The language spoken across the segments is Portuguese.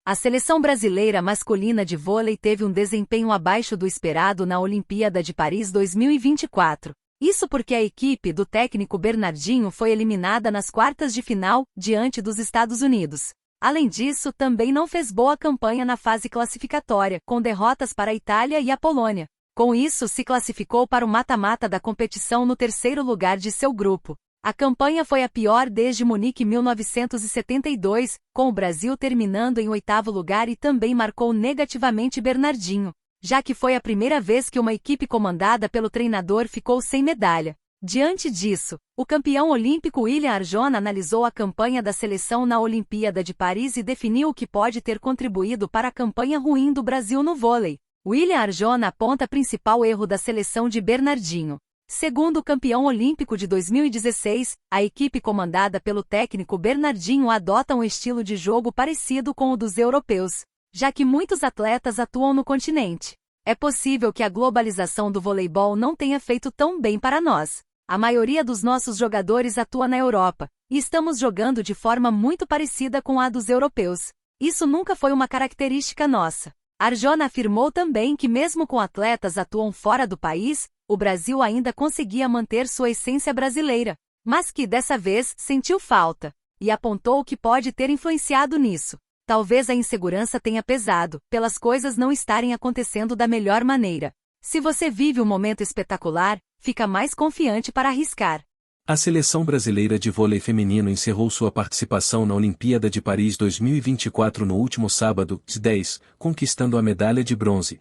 A seleção brasileira masculina de vôlei teve um desempenho abaixo do esperado na Olimpíada de Paris 2024. Isso porque a equipe do técnico Bernardinho foi eliminada nas quartas de final, diante dos Estados Unidos. Além disso, também não fez boa campanha na fase classificatória, com derrotas para a Itália e a Polônia. Com isso, se classificou para o mata-mata da competição no terceiro lugar de seu grupo. A campanha foi a pior desde Munique 1972, com o Brasil terminando em oitavo lugar, e também marcou negativamente Bernardinho, já que foi a primeira vez que uma equipe comandada pelo treinador ficou sem medalha. Diante disso, o campeão olímpico William Arjona analisou a campanha da seleção na Olimpíada de Paris e definiu o que pode ter contribuído para a campanha ruim do Brasil no vôlei. William Arjona aponta o principal erro da seleção de Bernardinho. Segundo o campeão olímpico de 2016, a equipe comandada pelo técnico Bernardinho adota um estilo de jogo parecido com o dos europeus, já que muitos atletas atuam no continente. É possível que a globalização do voleibol não tenha feito tão bem para nós. A maioria dos nossos jogadores atua na Europa, e estamos jogando de forma muito parecida com a dos europeus. Isso nunca foi uma característica nossa. Arjona afirmou também que mesmo com atletas atuam fora do país, o Brasil ainda conseguia manter sua essência brasileira, mas que dessa vez sentiu falta, e apontou o que pode ter influenciado nisso. Talvez a insegurança tenha pesado, pelas coisas não estarem acontecendo da melhor maneira. Se você vive um momento espetacular, fica mais confiante para arriscar. A seleção brasileira de vôlei feminino encerrou sua participação na Olimpíada de Paris 2024 no último sábado, 10, conquistando a medalha de bronze.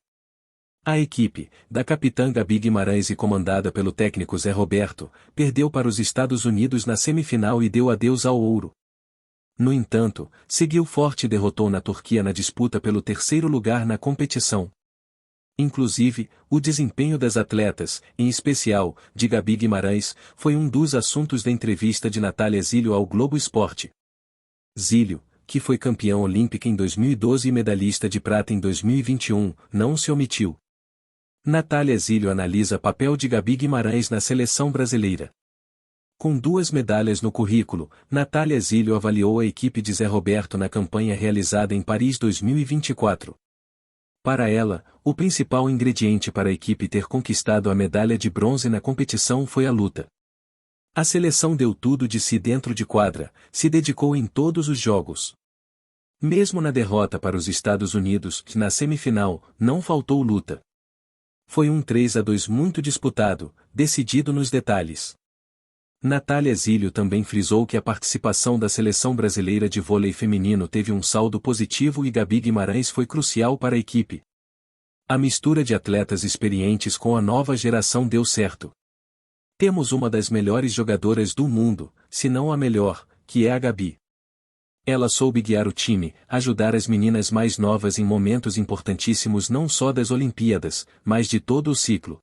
A equipe, da capitã Gabi Guimarães e comandada pelo técnico Zé Roberto, perdeu para os Estados Unidos na semifinal e deu adeus ao ouro. No entanto, seguiu forte e derrotou na Turquia na disputa pelo terceiro lugar na competição. Inclusive, o desempenho das atletas, em especial, de Gabi Guimarães, foi um dos assuntos da entrevista de Natália Zílio ao Globo Esporte. Zílio, que foi campeã olímpica em 2012 e medalhista de prata em 2021, não se omitiu. Natália Zílio analisa o papel de Gabi Guimarães na seleção brasileira. Com 2 medalhas no currículo, Natália Zílio avaliou a equipe de Zé Roberto na campanha realizada em Paris 2024. Para ela, o principal ingrediente para a equipe ter conquistado a medalha de bronze na competição foi a luta. A seleção deu tudo de si dentro de quadra, se dedicou em todos os jogos. Mesmo na derrota para os Estados Unidos, na semifinal, não faltou luta. Foi um 3-2 muito disputado, decidido nos detalhes. Natália Zílio também frisou que a participação da seleção brasileira de vôlei feminino teve um saldo positivo e Gabi Guimarães foi crucial para a equipe. A mistura de atletas experientes com a nova geração deu certo. Temos uma das melhores jogadoras do mundo, se não a melhor, que é a Gabi. Ela soube guiar o time, ajudar as meninas mais novas em momentos importantíssimos não só das Olimpíadas, mas de todo o ciclo.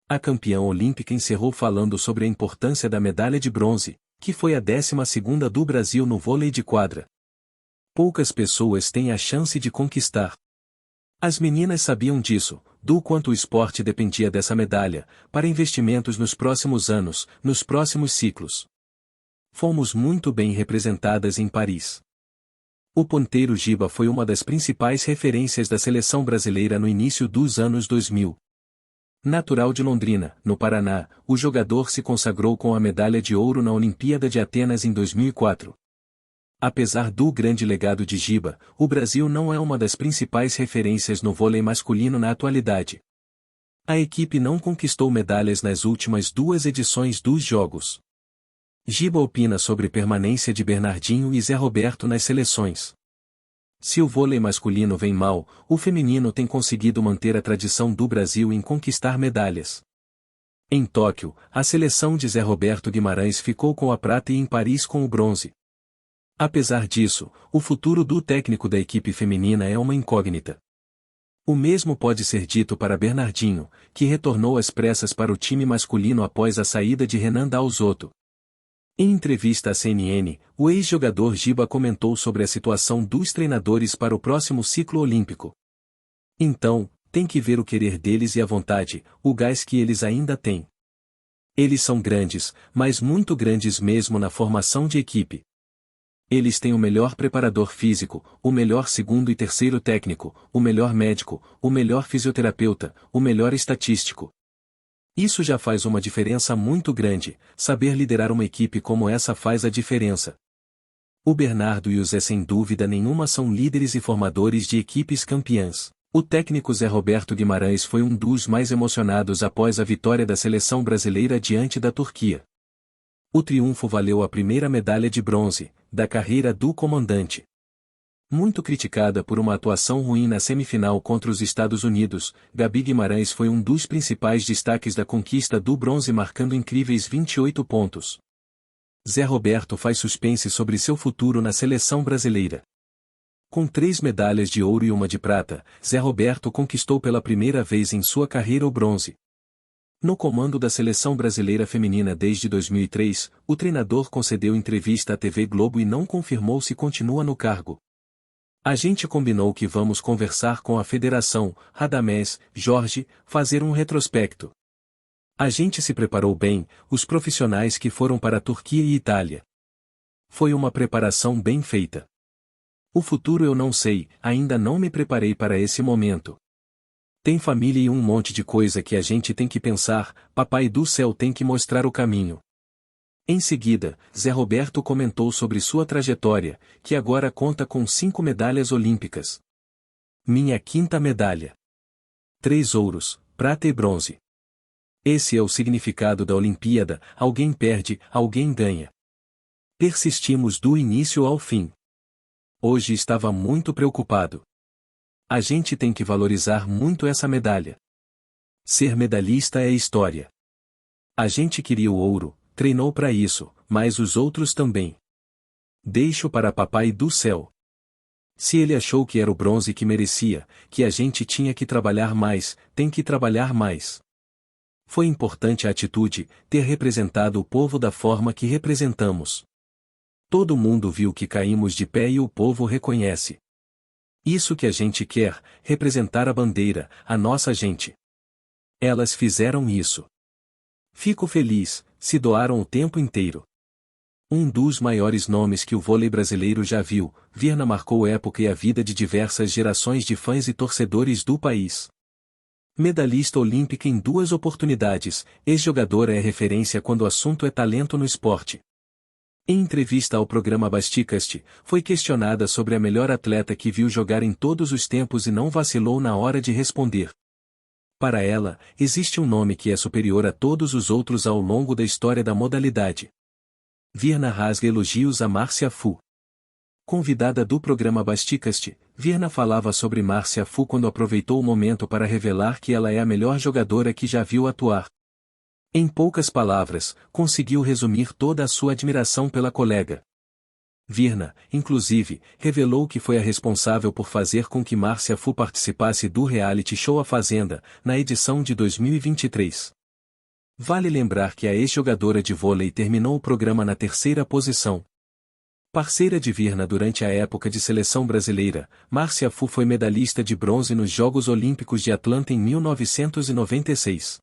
A campeã olímpica encerrou falando sobre a importância da medalha de bronze, que foi a 12ª do Brasil no vôlei de quadra. Poucas pessoas têm a chance de conquistar. As meninas sabiam disso, do quanto o esporte dependia dessa medalha, para investimentos nos próximos anos, nos próximos ciclos. Fomos muito bem representadas em Paris. O ponteiro Giba foi uma das principais referências da seleção brasileira no início dos anos 2000. Natural de Londrina, no Paraná, o jogador se consagrou com a medalha de ouro na Olimpíada de Atenas em 2004. Apesar do grande legado de Giba, o Brasil não é uma das principais referências no vôlei masculino na atualidade. A equipe não conquistou medalhas nas últimas 2 edições dos Jogos. Giba opina sobre permanência de Bernardinho e Zé Roberto nas seleções. Se o vôlei masculino vem mal, o feminino tem conseguido manter a tradição do Brasil em conquistar medalhas. Em Tóquio, a seleção de Zé Roberto Guimarães ficou com a prata e em Paris com o bronze. Apesar disso, o futuro do técnico da equipe feminina é uma incógnita. O mesmo pode ser dito para Bernardinho, que retornou às pressas para o time masculino após a saída de Renan Dalzotto. Em entrevista à CNN, o ex-jogador Giba comentou sobre a situação dos treinadores para o próximo ciclo olímpico. Então, tem que ver o querer deles e a vontade, o gás que eles ainda têm. Eles são grandes, mas muito grandes mesmo na formação de equipe. Eles têm o melhor preparador físico, o melhor segundo e terceiro técnico, o melhor médico, o melhor fisioterapeuta, o melhor estatístico. Isso já faz uma diferença muito grande, saber liderar uma equipe como essa faz a diferença. O Bernardo e o Zé sem dúvida nenhuma são líderes e formadores de equipes campeãs. O técnico Zé Roberto Guimarães foi um dos mais emocionados após a vitória da seleção brasileira diante da Turquia. O triunfo valeu a primeira medalha de bronze da carreira do comandante. Muito criticada por uma atuação ruim na semifinal contra os Estados Unidos, Gabi Guimarães foi um dos principais destaques da conquista do bronze, marcando incríveis 28 pontos. Zé Roberto faz suspense sobre seu futuro na seleção brasileira. Com 3 medalhas de ouro e uma de prata, Zé Roberto conquistou pela primeira vez em sua carreira o bronze. No comando da seleção brasileira feminina desde 2003, o treinador concedeu entrevista à TV Globo e não confirmou se continua no cargo. A gente combinou que vamos conversar com a federação, Radamés, Jorge, fazer um retrospecto. A gente se preparou bem, os profissionais que foram para a Turquia e Itália. Foi uma preparação bem feita. O futuro eu não sei, ainda não me preparei para esse momento. Tem família e um monte de coisa que a gente tem que pensar, Papai do Céu tem que mostrar o caminho. Em seguida, Zé Roberto comentou sobre sua trajetória, que agora conta com 5 medalhas olímpicas. Minha 5ª medalha. 3 ouros, prata e bronze. Esse é o significado da Olimpíada, alguém perde, alguém ganha. Persistimos do início ao fim. Hoje estava muito preocupado. A gente tem que valorizar muito essa medalha. Ser medalhista é história. A gente queria o ouro, treinou para isso, mas os outros também. Deixo para Papai do Céu. Se ele achou que era o bronze que merecia, que a gente tinha que trabalhar mais, tem que trabalhar mais. Foi importante a atitude, ter representado o povo da forma que representamos. Todo mundo viu que caímos de pé e o povo reconhece. Isso que a gente quer, representar a bandeira, a nossa gente. Elas fizeram isso. Fico feliz, se doaram o tempo inteiro. Um dos maiores nomes que o vôlei brasileiro já viu, Virna marcou época e a vida de diversas gerações de fãs e torcedores do país. Medalhista olímpica em 2 oportunidades, ex-jogadora é referência quando o assunto é talento no esporte. Em entrevista ao programa Basticast, foi questionada sobre a melhor atleta que viu jogar em todos os tempos e não vacilou na hora de responder. Para ela, existe um nome que é superior a todos os outros ao longo da história da modalidade. Virna rasga elogios a Márcia Fu. Convidada do programa Basticast, Virna falava sobre Márcia Fu quando aproveitou o momento para revelar que ela é a melhor jogadora que já viu atuar. Em poucas palavras, conseguiu resumir toda a sua admiração pela colega. Virna, inclusive, revelou que foi a responsável por fazer com que Márcia Fu participasse do reality show A Fazenda, na edição de 2023. Vale lembrar que a ex-jogadora de vôlei terminou o programa na 3ª posição. Parceira de Virna durante a época de seleção brasileira, Márcia Fu foi medalhista de bronze nos Jogos Olímpicos de Atlanta em 1996.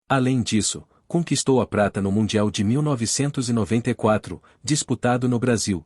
Além disso, conquistou a prata no Mundial de 1994, disputado no Brasil.